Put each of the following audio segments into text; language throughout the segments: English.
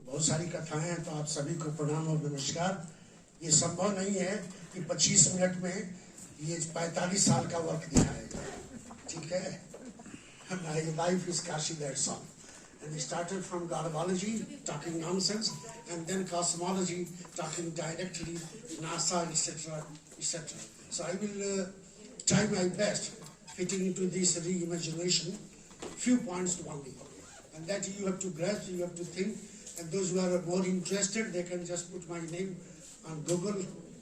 बहुत सारी कथाएं हैं, तो आप सभी को प्रणाम और नमस्कार। ये संभव नहीं है कि 25 मिनट में ये 45 साल का वर्क दिखाएगा, ठीक है। My life is Kashi, that's all. And we started from garbology, talking nonsense, and then cosmology, talking directly, NASA, etc., etc. So I will try my best fitting into this reimagination, few points only. And that you have to grasp, you have to think, and those who are more interested, they can just put my name on Google,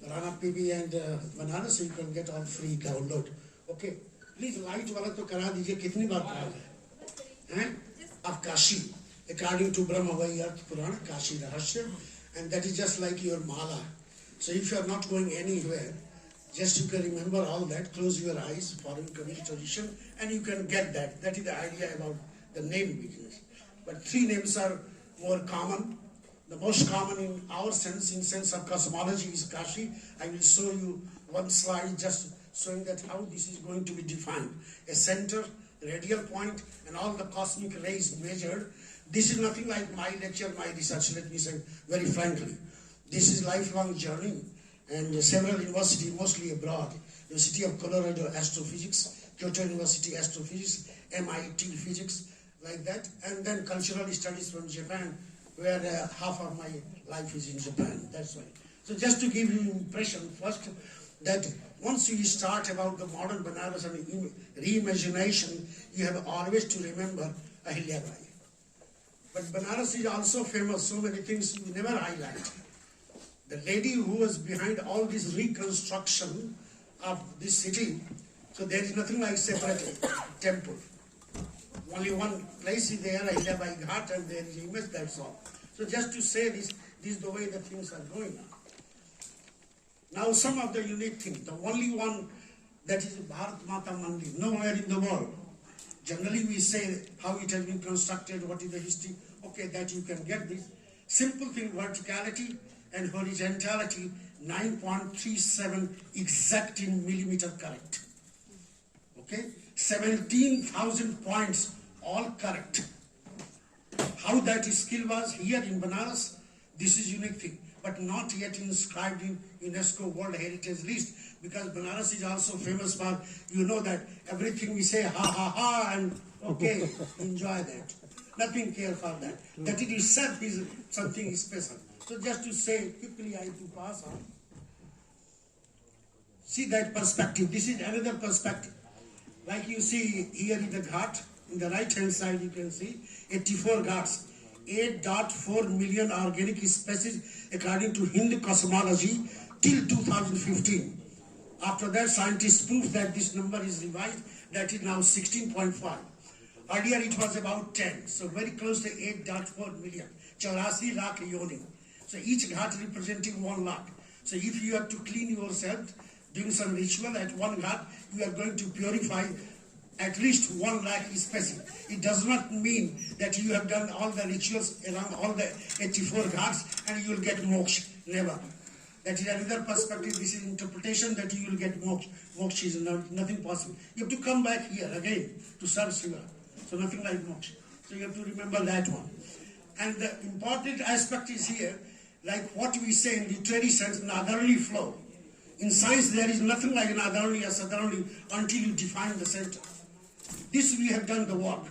Rana P and Varanasi, so you can get all free download. Okay, please light वाला तो करा दीजिए, कितनी बार करा है? Of Kashi, according to Brahma Vaiyarth Purana, Kashi Rahasya, and that is just like your mala. So if you are not going anywhere, just you can remember all that, close your eyes, following Kabir tradition, and you can get that. That is the idea about the name business. But three names are more common. The most common in our sense, in sense of cosmology, is Kashi. I will show you one slide just showing that how this is going to be defined. A center, radial point, and all the cosmic rays measured. This is nothing like my lecture, my research, let me say very frankly. This is lifelong journey, and several universities, mostly abroad, University of Colorado Astrophysics, Kyoto University Astrophysics, MIT Physics, like that, and then cultural studies from Japan, where half of my life is in Japan, that's why. So just to give you impression first, that once you start about the modern Banaras and reimagination, you have always to remember Ahilyabai. But Banaras is also famous, so many things you never highlight. The lady who was behind all this reconstruction of this city, so there is nothing like separate temple. Only one place is there, Ahilyabai Ghat, and there is image, that's all. So just to say this is the way the things are going on. Now some of the unique things, the only one that is Bharat Mata Mandir, nowhere in the world. Generally we say how it has been constructed, what is the history, okay, that you can get this. Simple thing, verticality and horizontality, 9.37 exact in millimeter correct. Okay, 17,000 points, all correct. How that skill was here in Banaras, this is unique thing, but not yet inscribed in UNESCO World Heritage List, because Banaras is also famous for, you know that everything we say ha ha ha and okay, enjoy that. Nothing care for that. That it itself is something special. So just to say quickly, I to pass on. See that perspective. This is another perspective. Like you see here in the Ghat, in the right hand side you can see 84 Ghats, 8.4 million organic species according to Hindu cosmology till 2015. After that, scientists proved that this number is revised, that is now 16.5. Earlier it was about 10, so very close to 8.4 million, 84 lakh yoni. So each Ghat representing 1 lakh. So if you have to clean yourself, doing some ritual at one Ghat, you are going to purify at least 1 lakh species. It does not mean that you have done all the rituals around all the 84 Ghats and you will get moksha. Never. That is another perspective. This is interpretation that you will get moksha. Moksha is nothing possible. You have to come back here again to serve Shiva. So nothing like moksha. So you have to remember that one. And the important aspect is here, like what we say in literary sense, Nadarni flow. In science, there is nothing like Nadarni or Sadarni until you define the center. This we have done the work.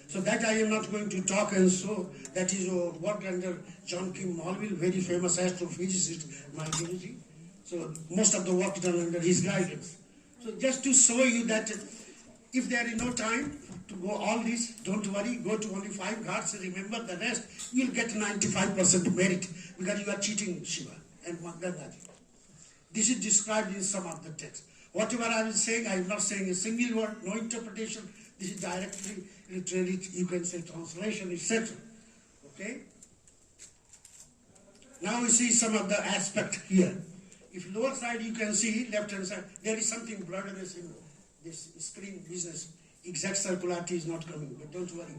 So that I am not going to talk and so that is work under John Kim Malville, very famous astrophysicist, my Guruji. So most of the work done under his guidance. So just to show you that if there is no time to go all this, don't worry, go to only 5 Ghats, remember the rest, you will get 95% merit because you are cheating Shiva and Gangadi. This is described in some of the texts. Whatever I am saying, I am not saying a single word, no interpretation. This is directly, literally, you can say translation, etc. Okay? Now we see some of the aspect here. If lower side you can see, left hand side, there is something blurriness in this screen business. Exact circularity is not coming, but don't worry.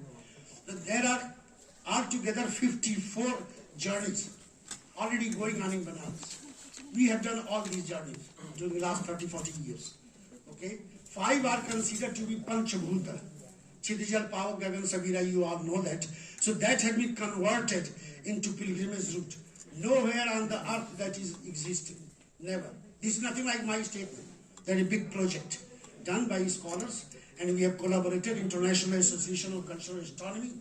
There are altogether 54 journeys already going on in Banaras. We have done all these journeys during the last 30-40 years. Okay? 5 are considered to be Panchabhuta. Chidijal Pavak Gagan Sabira, you all know that. So that had been converted into pilgrimage route. Nowhere on the earth that is existing. Never. This is nothing like my statement. That is a big project done by scholars, and we have collaborated International Association of Cultural Astronomy.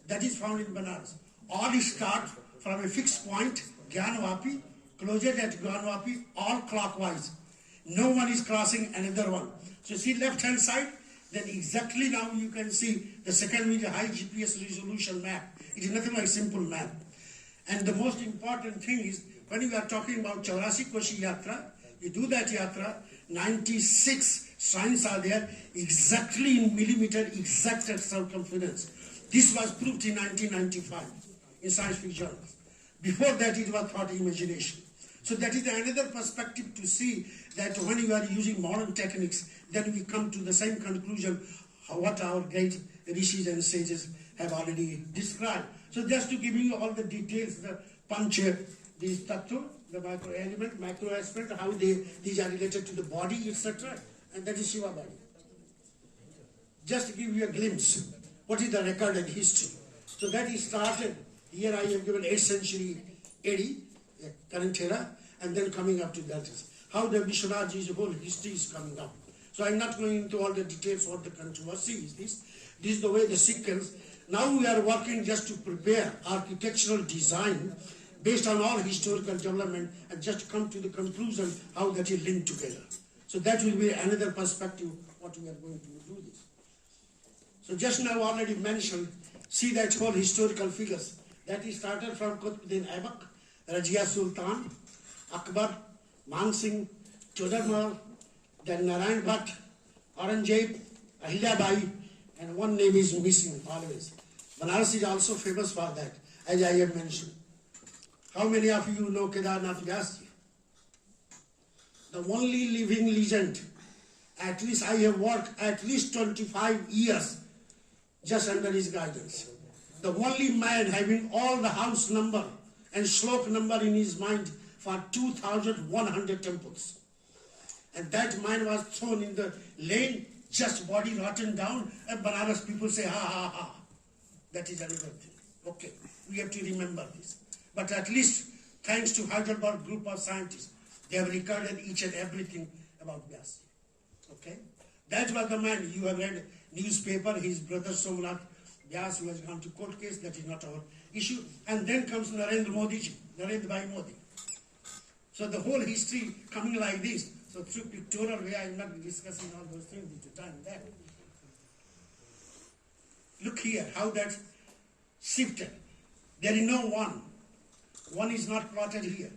That is found in Banaras. All start from a fixed point, Gyanvapi, closure at Gyanvapi, all clockwise. No one is crossing another one. So see left hand side, then exactly now you can see the second is a high GPS resolution map. It is nothing like simple map. And the most important thing is, when we are talking about 84 Koshi Yatra, you do that Yatra, 96 signs are there, exactly in millimeter, exact circumference. This was proved in 1995 in scientific journals. Before that, it was thought imagination. So that is another perspective to see that when you are using modern techniques, then we come to the same conclusion what our great rishis and sages have already described. So just to give you all the details, the punch, the tattva, the micro element, macro aspect, how these are related to the body, etc. And that is Shiva body. Just to give you a glimpse, what is the record and history. So that is started, here I have given 8th century AD, current era, and then coming up to that is how the Vishwanathji's whole history is coming up. So I'm not going into all the details what the controversy is this. This is the way the sequence. Now we are working just to prepare architectural design based on all historical development and just come to the conclusion how that is linked together. So that will be another perspective what we are going to do this. So just now already mentioned, see that whole historical figures. That is started from Qutbuddin Aibak, Rajia Sultan, Akbar, Man Singh, Todarmal, then Narayan Bhatt, Aurangzeb, Ahilyabai, and one name is missing always. Varanasi is also famous for that, as I have mentioned. How many of you know Kedarnath Vyasji? The only living legend. At least I have worked at least 25 years just under his guidance. The only man having all the house number and shlok number in his mind for 2,100 temples. And that man was thrown in the lane, just body rotten down, and Banaras people say, ha ha ha. That is another thing. Okay, we have to remember this. But at least, thanks to Heidelberg group of scientists, they have recorded each and everything about Vyasji. Okay? That was the man, you have read newspaper, his brother Somnath Vyas, who has gone to court case, that is not our issue. And then comes Narendra Modi ji, Narendra Bhai Modi. So the whole history coming like this. So through pictorial way, I am not discussing all those things due to time there. Look here, how that shifted. There is no one. One is not plotted here.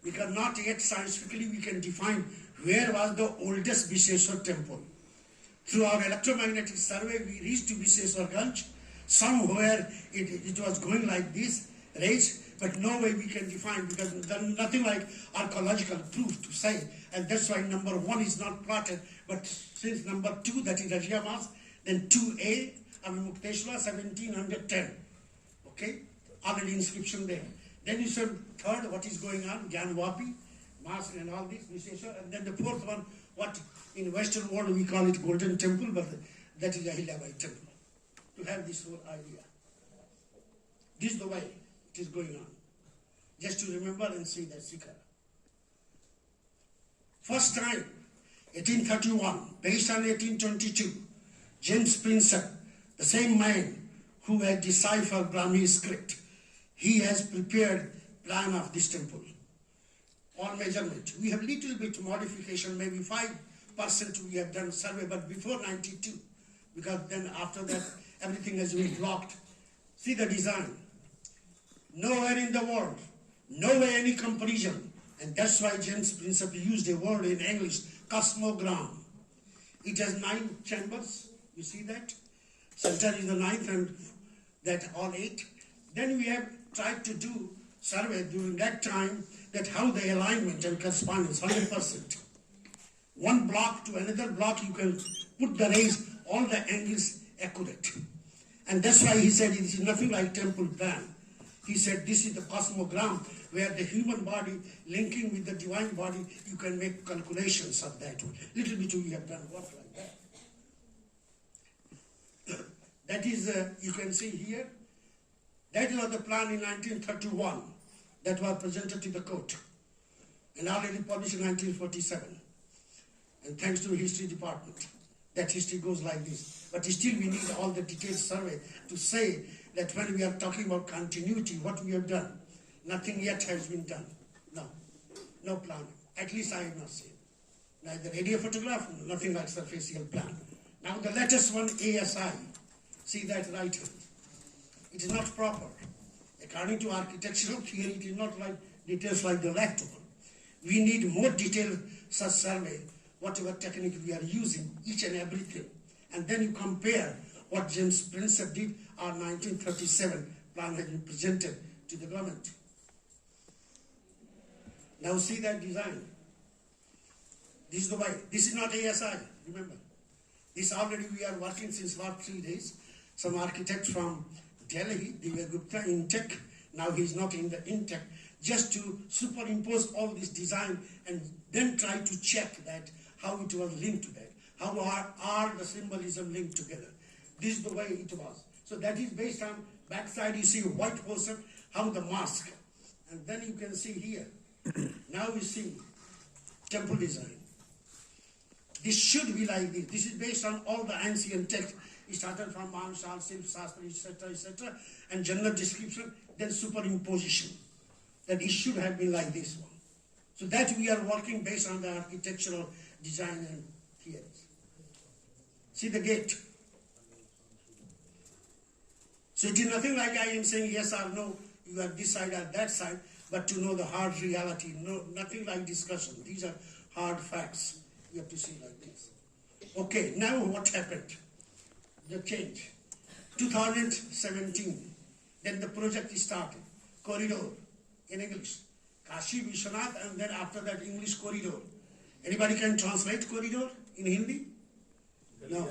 Because not yet scientifically we can define where was the oldest Visheshwar temple. Through our electromagnetic survey, we reached to Visheshwarganj. Somewhere it was going like this, raised, but no way we can define because there's nothing like archaeological proof to say. And that's why number 1 is not plotted. But since number 2, that is Rajya Mas, then 2A, Mukteshwar, 1710. Okay? Already inscription there. Then you said third, what is going on? Gyanvapi, Mas and all this, Visheshwar. And then the fourth one, what in Western world we call it Golden Temple, but that is Ahilyabai Temple. To have this whole idea. This is the way it is going on. Just to remember and see that Sikara. First time, 1831, based on 1822, James Prinsep, the same man who had deciphered Brahmi script, he has prepared plan of this temple. All measurement. We have little bit modification, maybe 5% we have done survey, but before 92, because then after that everything has been blocked. See the design. Nowhere in the world, nowhere any comparison. And that's why James Prinsep used a word in English, cosmogram. It has 9 chambers, you see that? Center is the 9th and that all 8. Then we have tried to do survey during that time that how the alignment and correspondence, 100%. One block to another block, you can put the rays, all the angles accurate. And that's why he said it is nothing like temple plan. He said this is the cosmogram where the human body linking with the divine body, you can make calculations of that. Little bit we have done work like that. That is, you can see here, that was the plan in 1931 that was presented to the court and already published in 1947. And thanks to the history department, that history goes like this. But still we need all the detailed survey to say that when we are talking about continuity, what we have done, nothing yet has been done. No plan. At least I have not seen. Neither radio photograph, nothing like surfacial plan. Now the latest one, ASI. See that right hand. It is not proper. According to architectural theory, it is not like details like the left one. We need more detailed such survey, whatever technique we are using, each and everything. And then you compare what James Prinsep did, our 1937 plan has been presented to the government. Now see that design. This is the way. This is not ASI, remember. This already we are working since last 3 days. Some architect from Delhi, Divya Gupta, in tech, now he's not in the in-tech, just to superimpose all this design and then try to check that how it was linked to that. How are the symbolism linked together? This is the way it was. So that is based on backside you see a white portion, how the mask. And then you can see here, now you see temple design. This should be like this. This is based on all the ancient text. It started from Manshal, Sastra, etc., and general description, then superimposition. That it should have been like this one. So that we are working based on the architectural design and theories. See the gate. So it is nothing like I am saying yes or no, you are this side or that side, but to know the hard reality, no, nothing like discussion. These are hard facts. You have to see like this. Okay, now what happened? The change. 2017, then the project started. Corridor in English. Kashi Vishwanath, and then after that English corridor. Anybody can translate corridor in Hindi? No.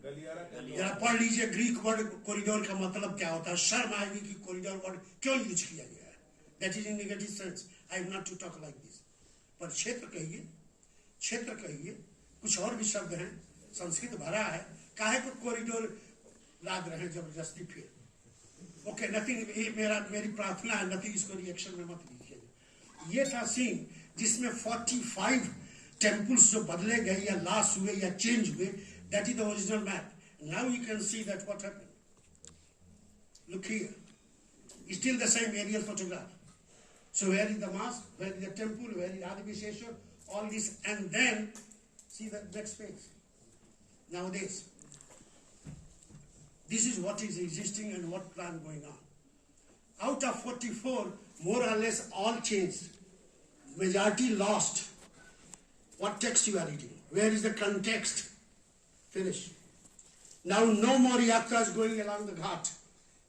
जरा पढ़ लीजिए Greek word corridor का मतलब क्या होता है शर्म आएगी कि कॉरिडोर वर्ड क्यों यूज किया गया है that is in negative sense I am not to talk like this पर क्षेत्र कहिए कुछ और भी शब्द हैं संस्कृत भरा है काहे को कॉरिडोर लाद रहे हैं जबरदस्ती फिर ओके नथिंग मेरी प्रार्थना है नथिंग इसको रिएक्शन में मत लीजिए ये था सीन जिसमें 45 टेम्पल्स जो बदले गए या लॉस हुए या चेंज हुए that is the original map. Now you can see that what happened. Look here. It's still the same aerial photograph. So where is the mosque? Where is the temple? Where is Adivisheshwar? All this. And then, see the next page. Now this. This is what is existing and what plan going on. Out of 44, more or less all changed. Majority lost. What text you are reading? Where is the context? Finish. Now no more yatras going along the ghat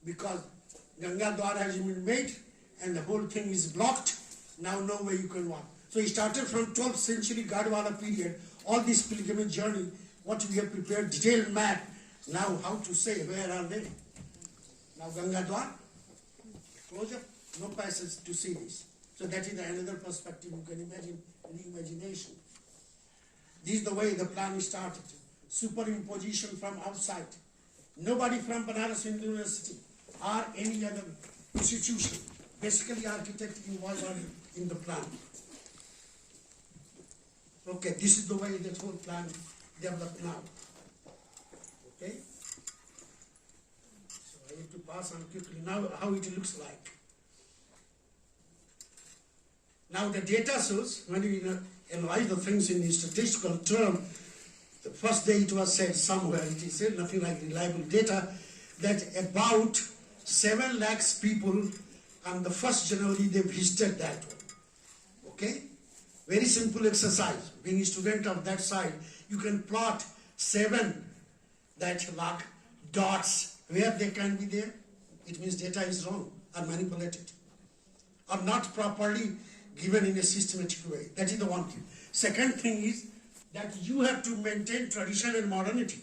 because Ganga Dwar has been made and the whole thing is blocked. Now no way you can walk. So he started from 12th century Gadwala period, all this pilgrimage journey, what we have prepared, detailed map. Now how to say, where are they? Now Ganga Dwar, closure, no passage to see this. So that is another perspective you can imagine, in imagination. This is the way the plan started. Superimposition from outside. Nobody from Banaras University or any other institution, basically architect involved in the plan. Okay, this is the way that whole plan developed now. Okay? So I have to pass on quickly now how it looks like. Now the data source, when we analyze the things in the statistical term, the first day it was said somewhere, it is said, nothing like reliable data, that about 7 lakhs people on the 1st January they visited that one. Okay? Very simple exercise. Being a student of that side, you can plot 7 lakh dots where they can be there. It means data is wrong or manipulated or not properly given in a systematic way. That is the one thing. Second thing is that you have to maintain tradition and modernity.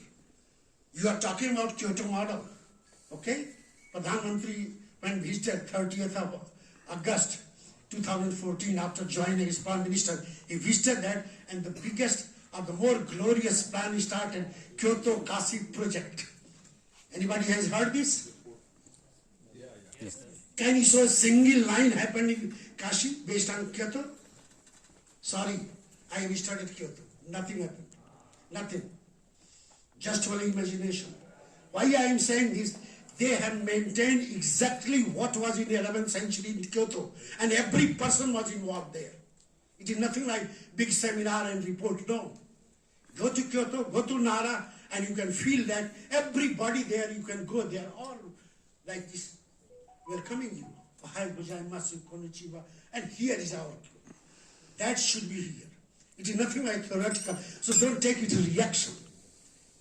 You are talking about Kyoto model, okay? Pradhan Mantri, when visited 30th of August 2014 after joining as Prime Minister, he visited that and the biggest of the more glorious plan started, Kyoto Kasi project. Anybody has heard this? Yes. Can you show a single line happened in Kashi based on Kyoto? Sorry, I have studied Kyoto. Nothing happened. Nothing. Just only imagination. Why I am saying this? They have maintained exactly what was in the 11th century in Kyoto, and every person was involved there. It is nothing like big seminar and report. No. Go to Kyoto, go to Nara, and you can feel that everybody there, you can go there, all like this, welcoming you. Ohayou gozaimasu, konnichiwa, and here is our Kyoto. That should be here. It is nothing like theoretical, so don't take it as reaction.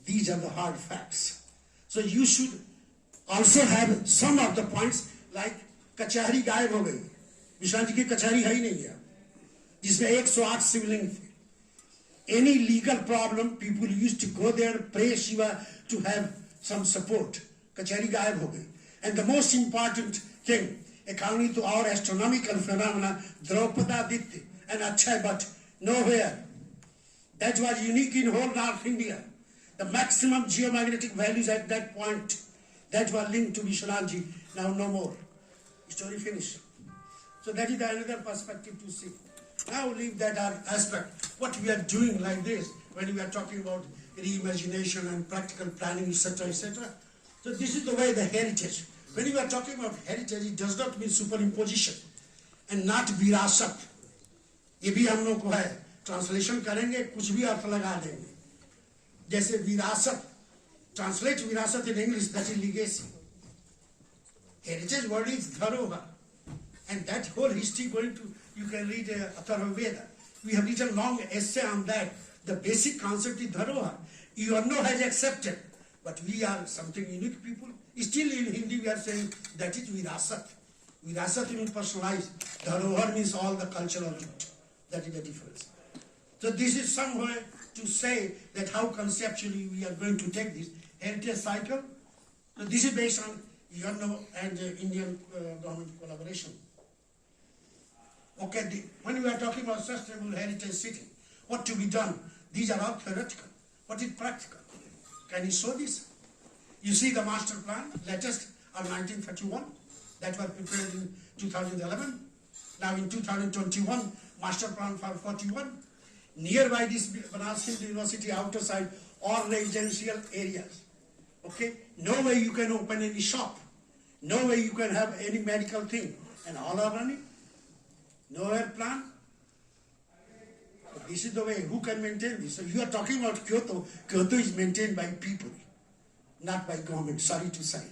These are the hard facts. So you should also have some of the points like कचहरी गायब हो गई, विश्रांत जी की कचहरी है ही नहीं है, जिसमें 108 शिवलिंग थे. Any legal problem, people used to go there, pray Shiva to have some support. कचहरी गायब हो गई. And the most important thing, according to our astronomical phenomena, Draupadaditya and Achay Bhatt, nowhere. That was unique in whole North India. The maximum geomagnetic values at that point that were linked to Vishwanatji, now no more. Story finished. So that is another perspective to see. Now leave that aspect. What we are doing like this, when we are talking about reimagination and practical planning, etc., etc. So this is the way the heritage. When you are talking about heritage, it does not mean superimposition and not virasat. ये भी हम लोग को है. Translation करेंगे, कुछ भी अर्थ लगा देंगे. जैसे विरासत, translate विरासत in English, that is legacy. Heritage word is dharohar, and that whole history going to, you can read Atharva Veda. We have written long essay on that. The basic concept is dharohar. Yuvanno has accepted, but we are something unique people. Still in Hindi we are saying that is virasat. Virasat means personalized. Dharohar means all the cultural root. That is the difference. So this is some way to say that how conceptually we are going to take this heritage cycle. So this is based on UNO and Indian government collaboration. Okay, when we are talking about sustainable heritage city, what to be done? These are all theoretical. What is practical? Can you show this? You see the master plan, latest of 1931, that was prepared in 2011. Now in 2021, master plan for 41. Nearby this Varanasi University outer side, all residential areas. Okay? No way you can open any shop. No way you can have any medical thing. And all are running. No air plan. So this is the way. Who can maintain this? So you are talking about Kyoto. Kyoto is maintained by people, not by government. Sorry to say.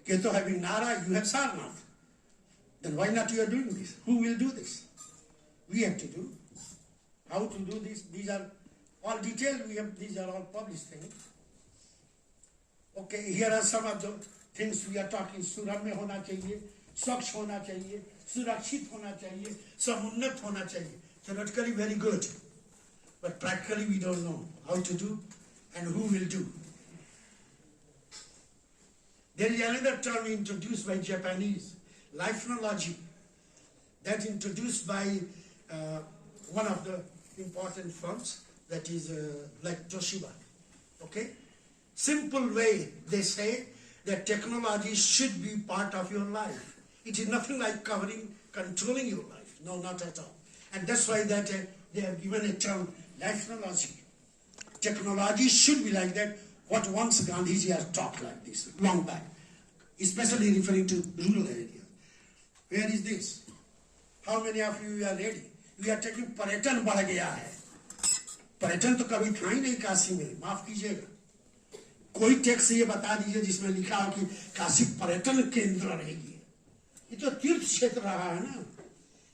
Kyoto having Nara, you have Sarnath. Then why not you are doing this? Who will do this? We have to do. How to do this? These are all detailed. These are all published things. Okay, here are some of the things we are talking. सुरम्य होना चाहिए, स्वच्छ होना चाहिए, सुरक्षित होना चाहिए, समुन्नत होना चाहिए. Theoretically very good, but practically we don't know how to do and who will do. There is another term introduced by Japanese, lifelonology, that introduced by one of the important firms, that is like Toshiba. Okay? Simple way they say that technology should be part of your life. It is nothing like controlling your life. No, not at all. And that's why that they have given a term, lifelonology. Technology should be like that. What once Gandhiji has talked like this, long back. Especially referring to rural areas. Where is this? How many of you are ready? We are taking पर्यटन बढ़ गया है. पर्यटन तो कभी था ही नहीं काशी में. माफ कीजिएगा. कोई टेक्स्ट ये बता दीजिए जिसमें लिखा हो कि काशी पर्यटन केंद्र रहेगी. ये तो तीर्थ क्षेत्र रहा है ना.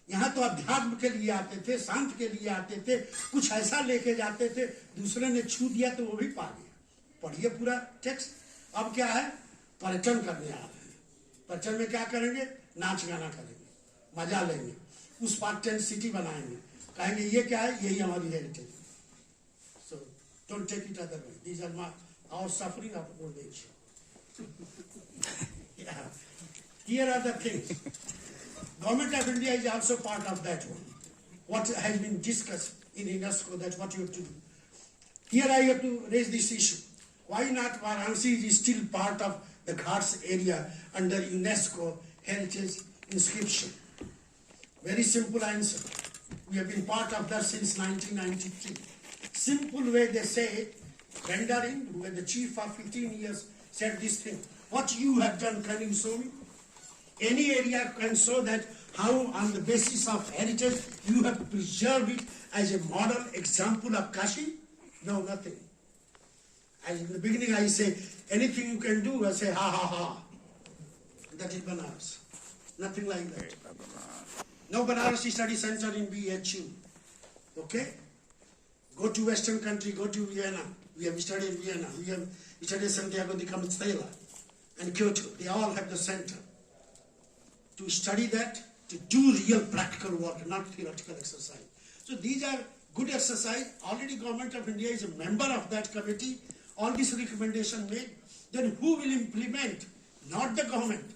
यहाँ तो अध्यात्म के लिए आते थे, शांत के लिए आते थे, कुछ ऐसा लेके जाते थे, दूसरे ने छू दिया तो वो भी पा गया. पढ़िए पूरा टेक्स्ट. अब क्या है? पर्यटन करने आ रहे हैं. पर्यटन में क्या करेंगे? नाच गाना करेंगे, मजा लेंगे, उस पार्ट 10 सिटी बनाएंगे, कहेंगे ये क्या है? यही हमारी heritage. So don't take it other way. These are our suffering of old age. Yeah. Here are the things. Government of India is also part of that one. What has been discussed in UNESCO, that's what you have to do. Here I have to raise this issue. Why not Varanasi is still part of the Ghats area under UNESCO heritage inscription? Very simple answer. We have been part of that since 1993. Simple way they say, Rendering, who was the chief for 15 years, said this thing. What you have done, can you show me? Any area can show that how on the basis of heritage you have preserved it as a model example of Kashi? No, nothing. As in the beginning I say, anything you can do, I say, ha ha ha. That is Banaras. Nothing like that. No Banarasi Study Center in BHU. Okay? Go to Western country, go to Vienna. We have studied Vienna. We have studied Santiago de Compostela and Kyoto. They all have the center. To study that, to do real practical work, not theoretical exercise. So these are good exercise. Already Government of India is a member of that committee. All these recommendations made. Then who will implement? Not the government.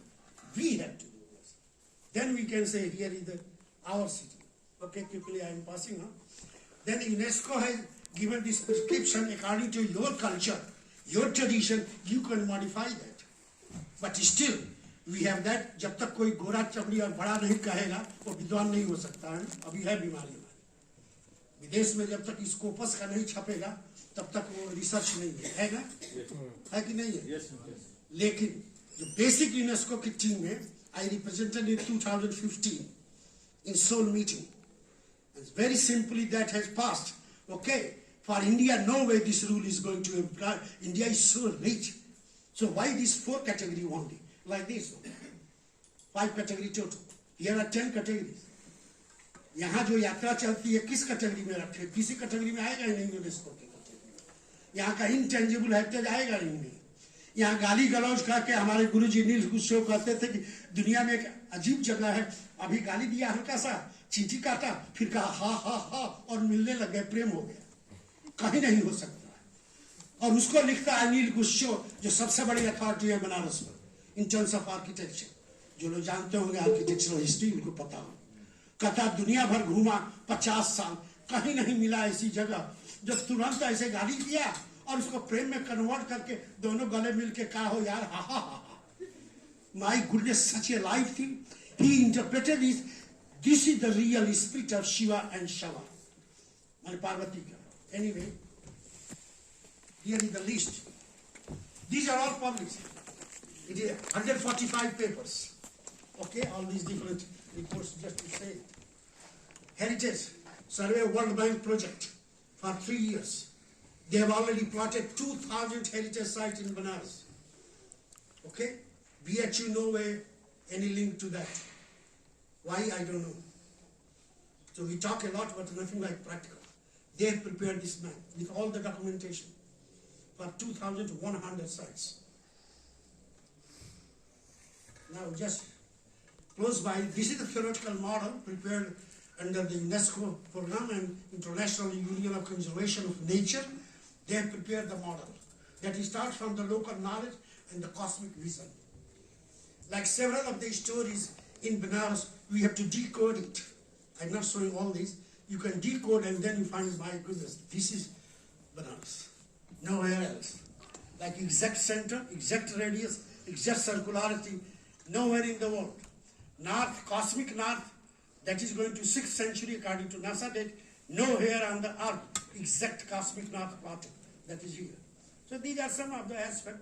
We have to do this. Then we can say here is our city. Okay, quickly I am passing on. Then UNESCO has given this prescription according to your culture, your tradition, you can modify that. But still, we have that, जब तक कोई गोरा चमड़ी और बड़ा नहीं कहेगा, वो विद्वान नहीं हो सकता है, अभी है बीमारी हमारी। विदेश में जब तक स्कोपस का नहीं छपेगा, तब तक वो रिसर्च नहीं है ना? है कि नहीं है? लेकिन जो बेसिक यूनेस्को की टीम में, I represented in 2015 in Seoul meeting. And very simply that has passed. Okay, for India, no way this rule is going to apply. India is so rich. So why these 4 categories only? Like this, 5 category total. Here are 10 categories. यहाँ जो यात्रा चलती है किस category में रखे? किसी category में आएगा ही नहीं यूनेस्को की कैटेगरी। यहाँ का इंटेंजिबल हेरिटेज आएगा ही नहीं। यहाँ गाली गलौज करके हमारे गुरुजी नील गुस्सो कहते थे कि दुनिया में एक अजीब जगह है, अभी गाली दिया हल्का सा, चींटी काटा, फिर कहा हा हा हा और मिलने लग गए, प्रेम हो गया। कहीं नहीं हो सकता है। और उसको लिखता है नील गुस्सो, जो सबसे बड़ी अथॉरिटी है बनारस में इन टर्म्स ऑफ आर्किटेक्चर। जो लोग जानते होंगे आर्किटेक्चरल हिस्ट्री उनको पता हो। कहता दुनिया भर घूमा 50 साल, कहीं नहीं मिला ऐसी जगह जो तुरंत ऐसे गाली दिया और उसको प्रेम में कन्वर्ट करके दोनों गले मिलके कहा हो यार हा हा हा। My goodness, such a life thing. He interpreted it. This is the real spirit of Shiva and Shava. My Parvati. Anyway, here is the list. These are all published. It is 145 papers. Okay, all these different reports just to say. Heritage Survey World Bank project for 3 years. They have already plotted 2,000 heritage sites in Banaras. Okay? BHU no way any link to that. Why? I don't know. So we talk a lot, but nothing like practical. They have prepared this map with all the documentation for 2,100 sites. Now just close by, this is the theoretical model prepared under the UNESCO program and International Union of Conservation of Nature. They have prepared the model that starts from the local knowledge and the cosmic vision. Like several of the stories in Banaras, we have to decode it. I'm not showing all these. You can decode and then you find, my goodness, this is Banaras. Nowhere else. Like exact center, exact radius, exact circularity, nowhere in the world. North, cosmic north, that is going to 6th century according to NASA date, nowhere on the earth, exact cosmic north plotted. That is here. So these are some of the aspects.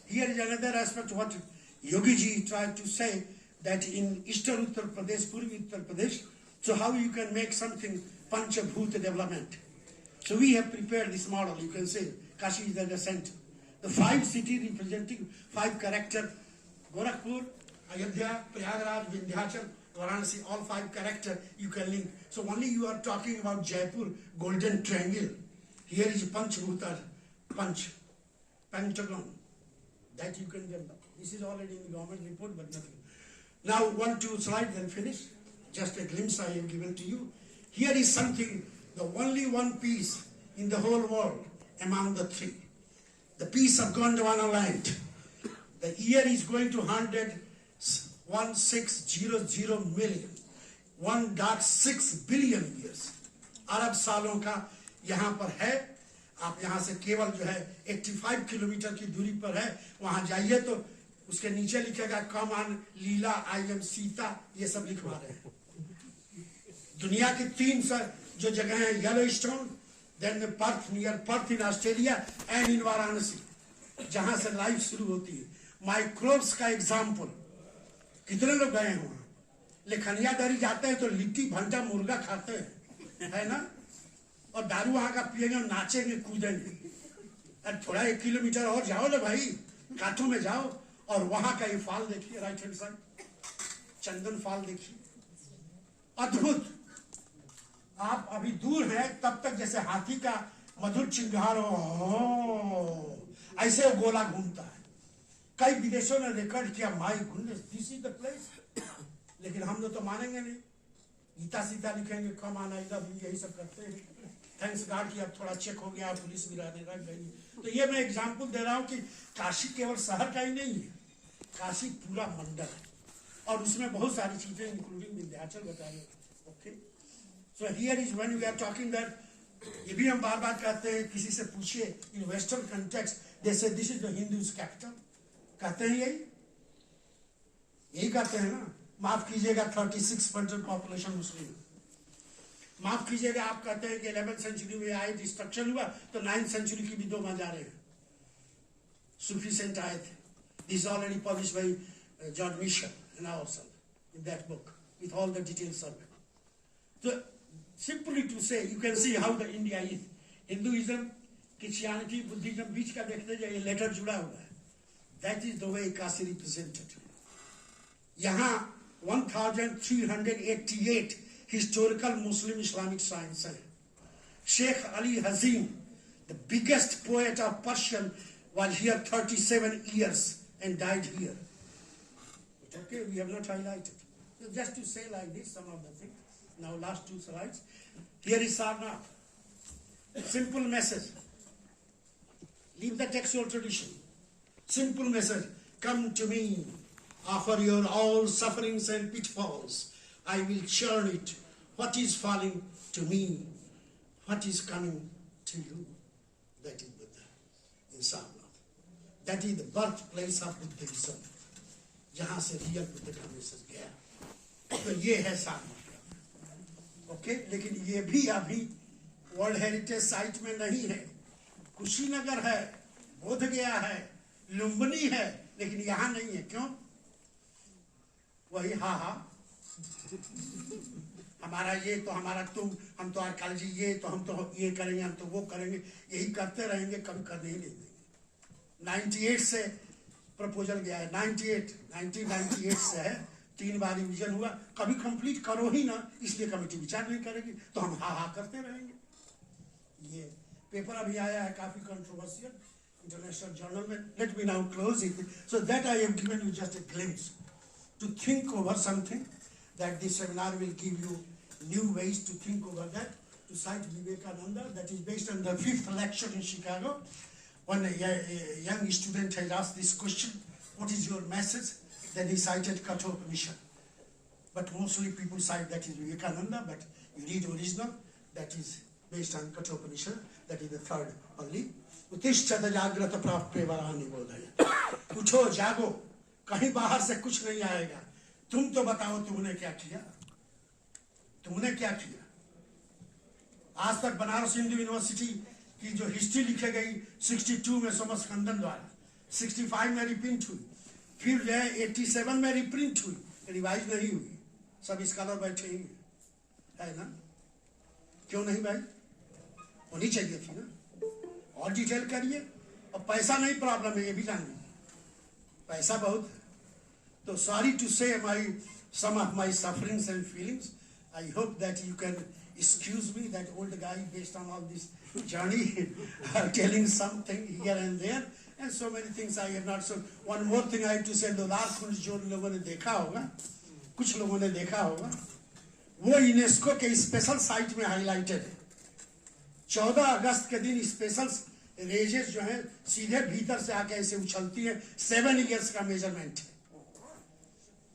Here is another aspect what Yogi Ji tried to say, that in Eastern Uttar Pradesh, Purvi Uttar Pradesh, so how you can make something Panchabhut development. So we have prepared this model, you can say, Kashi is at the center. The 5 cities representing 5 characters, Gorakhpur, Ayodhya, Prayagraj, Vindhyachal, Varanasi, all 5 characters you can link. So only you are talking about Jaipur, Golden Triangle. Here is Panchabhuta, Pentagon. That you can develop. This is already in the government report, but nothing. Now 1, 2 slides and finish. Just a glimpse I have given to you. Here is something, the only one piece in the whole world among the 3. The piece of Gondwana land. The year is going to 11600 million. 1.6 billion years. Arab सालों का यहाँ पर है आप यहाँ से केवल जो है 85 किलोमीटर की दूरी पर है, वहां जाइए तो उसके नीचे लिखेगा come on Leela, I am Sita, ये सब लिखवा रहे हैं। दुनिया की 3 जो जगह है, yellow stone, then Perth, near Perth in Australia, and in Varanasi, जहां से लाइफ शुरू होती है। माइक्रोब्स का एग्जाम्पल, कितने लोग गए हैं वहां? लेखनियादारी जाते हैं तो लिट्टी भंटा मुर्गा खाते हैं, है ना, और दारू वहां का पिएंगे, नाचेंगे कूदेंगे। और थोड़ा 1 किलोमीटर और जाओ ना भाई, काठों में जाओ और वहां का ये फॉल देखिए, राइट हैंड साइड, चंदन फॉल देखिए, अद्भुत। आप अभी दूर हैं तब तक जैसे हाथी का मधुर चिंगार हो, ऐसे वो गोला घूमता है। कई विदेशों ने रिकॉर्ड किया, my goodness this is the place, लेकिन हम लोग तो मानेंगे नहीं। गीता सीता लिखेंगे, कम आना इधर, यही सब करते हैं। थैंक्स गॉड कि अब थोड़ा चेक हो गया, पुलिस भी रहने लग गई। तो ये मैं एग्जांपल दे रहा हूं कि काशी केवल शहर का ही नहीं है, काशी पूरा मंडल है, और उसमें बहुत सारी चीजें इंक्लूडिंग विंध्याचल बताइए। Okay, so here is when we are talking that, ये भी हम बार बार कहते हैं, किसी से पूछिए इन वेस्टर्न कंटेक्स्ट, दे से this is the Hindus capital, कहते हैं यही कहते हैं ना। माफ कीजिएगा 36% पॉपुलेशन मुस्लिम, माफ कीजिएगा आप कहते हैं कि 11th सेंचुरी में आए, डिस्ट्रक्शन हुआ, तो 9th सेंचुरी की भी 2 मजारे हैं, सूफी सेंट आए थे। This already publish by John Mitchell in ourselves in that book with all the details of it. तो simply to say you can see how the India is. Hinduism, Christianity, Buddhism बीच का देखते जाइए, letter जुड़ा हुआ है। That is the way Kashi represented. यहाँ 1388 historical Muslim Islamic science है। Sheikh Ali Hazim, the biggest poet of Persian, was here 37 years and died here. But okay, we have not highlighted. So just to say like this, some of the things. Now last 2 slides. Here is Sarnath. Simple message. Leave the textual tradition. Simple message. Come to me. Offer your all sufferings and pitfalls. I will churn it. What is falling to me? What is coming to you? That is Buddha in Sarnath. That is the birthplace of Buddhism. जहां से real Buddha का message गया। तो ये है Sarnath. Okay, लेकिन ये भी अभी वर्ल्ड हेरिटेज साइट में नहीं है। कुशीनगर है, बोधगया है, लुम्बिनी है, लेकिन यहां नहीं है। क्यों? वही हमारा ये तो हमारा तुम, हम तो आर्कियोलॉजी, ये तो हम तो ये करेंगे, हम तो वो करेंगे, यही करते रहेंगे, कभी करने ही नहीं देंगे। 98 से प्रपोजल गया है, 1998 से है, 3 बार रिवीजन हुआ, कभी कंप्लीट करो ही ना, इसलिए कमेटी विचार नहीं करेगी, तो हम करते रहेंगे। ये पेपर अभी आया है, काफी कंट्रोवर्शियल, इंटरनेशनल जर्नल में। Let me now close it, so that I have given you just a glimpse to think over something, that this seminar will give you new ways to think over that. To cite Vivekananda, that is based on the 5th lecture in Chicago. When a young student had asked this question, what is your message? Then he cited Kathopanishad. But mostly people cite that is Vivekananda, but you read original, that is based on Kathopanishad, that is the 3rd only. Utishthata jagrata prapte varani bodhaya. उठो जागो, कहीं बाहर से कुछ नहीं आएगा। तुम तो बताओ, तुमने क्या किया? तुमने क्या किया? आज तक बनारस हिंदू यूनिवर्सिटी की जो हिस्ट्री लिखी गई 62 में सोमस खंडन द्वारा, 65 में रिप्रिंट हुई, फिर जो है 87 में रिप्रिंट हुई, रिवाइज नहीं हुई। सब स्कॉलर बैठे ही है ना? क्यों नहीं भाई? होनी चाहिए थी ना। और डिटेल करिए। और पैसा नहीं प्रॉब्लम है, ये भी जानिए, पैसा बहुत है। तो sorry to say some of my sufferings and feelings. I hope that you can excuse me, that old guy, based on all this journey, telling something here and there, and so many things I have not. So one more thing I have to say, लोलारकुंड जो लोगों ने देखा होगा, कुछ लोगों ने देखा होगा, वो यूनेस्को के स्पेशल साइट में हाईलाइटेड है। 14 अगस्त के दिन स्पेशल रेजेस जो है सीधे भीतर से आके ऐसे उछलती है। 7 इयर्स का मेजरमेंट है।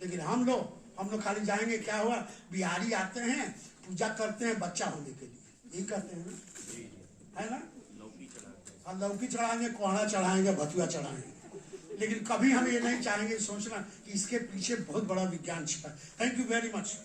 लेकिन हम लोग खाली जाएंगे, क्या हुआ, बिहारी आते हैं, पूजा करते हैं बच्चा होने के लिए, यही करते हैं ना, है ना? हम लौकी चढ़ाएंगे, कोहड़ा चढ़ाएंगे, भतुआ चढ़ाएंगे, लेकिन कभी हम ये नहीं चाहेंगे सोचना कि इसके पीछे बहुत बड़ा विज्ञान छिपा है। Thank you very much.